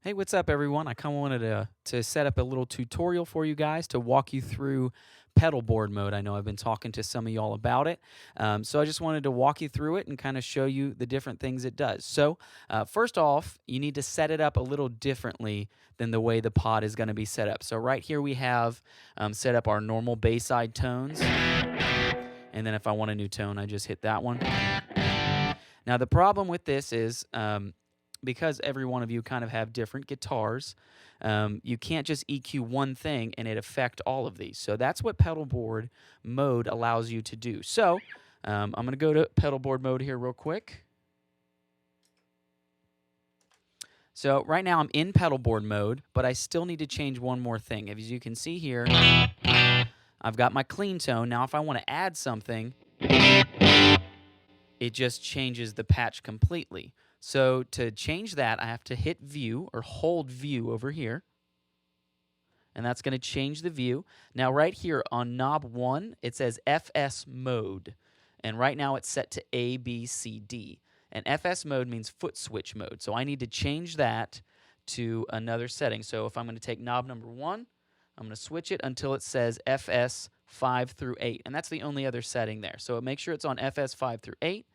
Hey, what's up, everyone? I kind of wanted to set up a little tutorial for you guys to walk you through Pedalboard Mode. I know I've been talking to some of y'all about it, so I just wanted to walk you through it and kind of show you the different things it does. So first off, you need to set it up a little differently than the way the pod is going to be set up. So right here we have set up our normal Bayside tones, and then if I want a new tone, I just hit that one. Now the problem with this is because every one of you kind of have different guitars, you can't just EQ one thing and it affect all of these. So that's what Pedalboard Mode allows you to do. So I'm going to go to Pedalboard Mode here real quick. So right now I'm in Pedalboard Mode, but I still need to change one more thing. As you can see here, I've got my clean tone. Now if I want to add something, it just changes the patch completely. So to change that, I have to hit View or hold View over here. And that's going to change the view. Now right here on knob 1, it says FS mode. And right now it's set to A, B, C, D. And FS mode means foot switch mode. So I need to change that to another setting. So if I'm going to take knob number 1, I'm going to switch it until it says FS 5 through 8. And that's the only other setting there. So make sure it's on FS 5 through 8.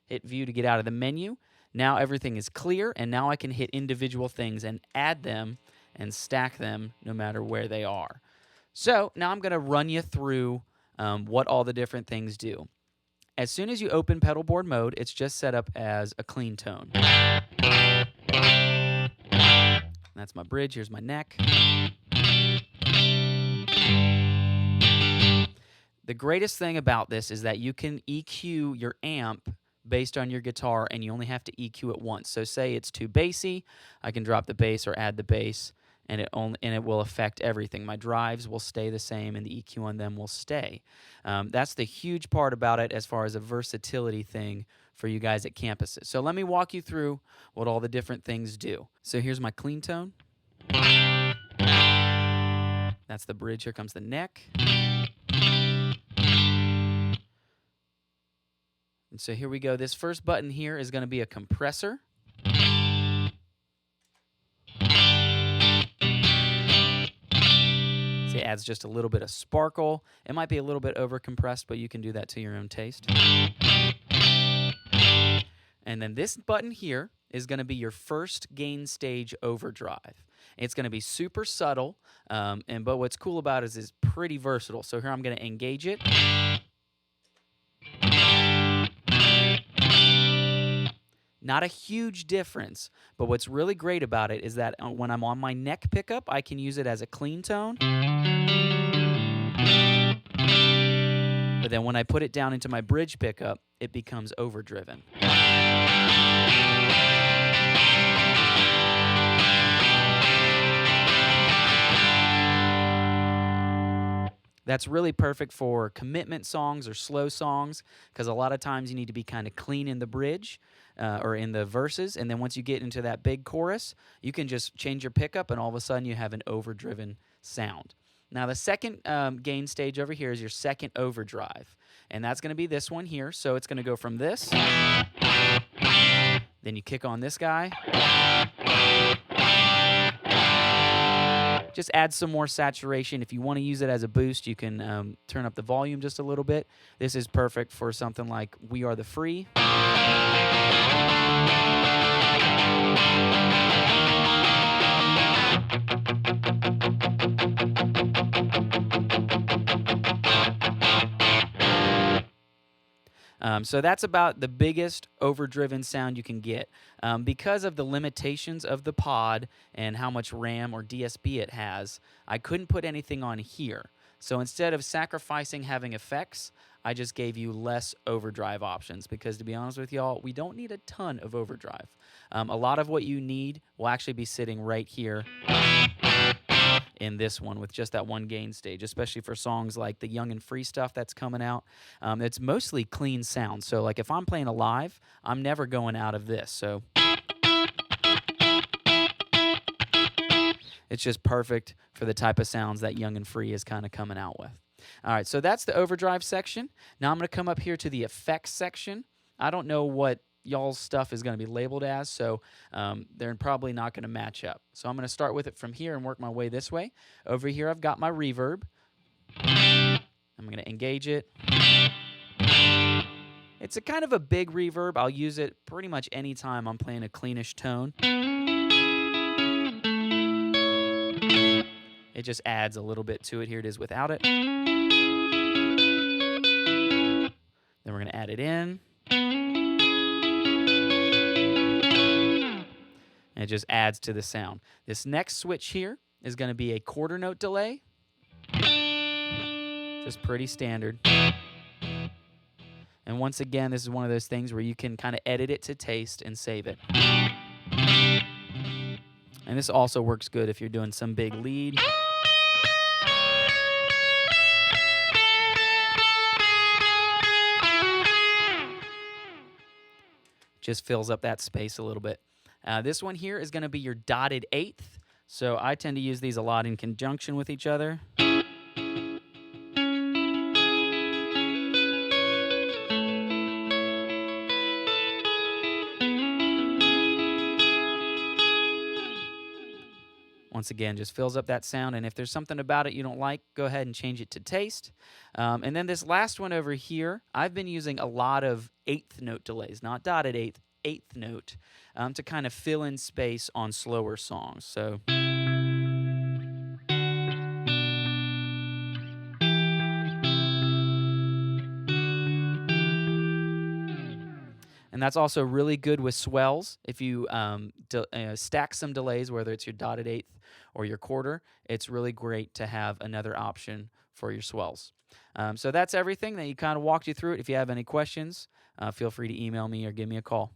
Hit View to get out of the menu. Now everything is clear, and now I can hit individual things and add them and stack them no matter where they are. So now I'm going to run you through what all the different things do. As soon as you open Pedalboard Mode, it's just set up as a clean tone. That's my bridge. Here's my neck. The greatest thing about this is that you can EQ your amp based on your guitar, and you only have to EQ it once. So say it's too bassy, I can drop the bass or add the bass, and it will affect everything. My drives will stay the same, and the EQ on them will stay. That's the huge part about it as far as a versatility thing for you guys at campuses. So let me walk you through what all the different things do. So here's my clean tone. That's the bridge. Here comes the neck. And so here we go. This first button here is going to be a compressor. So it adds just a little bit of sparkle. It might be a little bit over compressed, but you can do that to your own taste. And then this button here is going to be your first gain stage overdrive. It's going to be super subtle, but what's cool about it is it's pretty versatile. So here I'm going to engage it. Not a huge difference, but what's really great about it is that when I'm on my neck pickup, I can use it as a clean tone. But then when I put it down into my bridge pickup, it becomes overdriven. That's really perfect for commitment songs or slow songs, because a lot of times you need to be kind of clean in the bridge or in the verses, and then once you get into that big chorus, you can just change your pickup, and all of a sudden you have an overdriven sound. Now the second gain stage over here is your second overdrive, and that's going to be this one here. So it's going to go from this, then you kick on this guy. Just add some more saturation. If you want to use it as a boost, you can turn up the volume just a little bit. This is perfect for something like We Are the Free. So that's about the biggest overdriven sound you can get. Because of the limitations of the pod and how much RAM or DSP it has, I couldn't put anything on here. So instead of sacrificing having effects, I just gave you less overdrive options because, to be honest with y'all, we don't need a ton of overdrive. A lot of what you need will actually be sitting right here in this one with just that one gain stage, especially for songs like the Young and Free stuff that's coming out. It's mostly clean sound. So like if I'm playing a live, I'm never going out of this. So it's just perfect for the type of sounds that Young and Free is kind of coming out with. All right, so that's the overdrive section. Now I'm going to come up here to the effects section. I don't know what y'all's stuff is going to be labeled as, so they're probably not going to match up. So I'm going to start with it from here and work my way this way. Over here I've got my reverb. I'm going to engage it. It's a kind of a big reverb. I'll use it pretty much anytime I'm playing a cleanish tone. It just adds a little bit to it. Here it is without it. Then we're going to add it in. And it just adds to the sound. This next switch here is going to be a quarter note delay. Just pretty standard. And once again, this is one of those things where you can kind of edit it to taste and save it. And this also works good if you're doing some big lead. Just fills up that space a little bit. This one here is going to be your dotted eighth. So I tend to use these a lot in conjunction with each other. Once again, just fills up that sound, and if there's something about it you don't like, go ahead and change it to taste. And then this last one over here, I've been using a lot of eighth note delays, not dotted eighth, eighth note, to kind of fill in space on slower songs. So. And that's also really good with swells. If you stack some delays, whether it's your dotted eighth or your quarter, it's really great to have another option for your swells. So that's everything. That you kind of walked you through it. If you have any questions, feel free to email me or give me a call.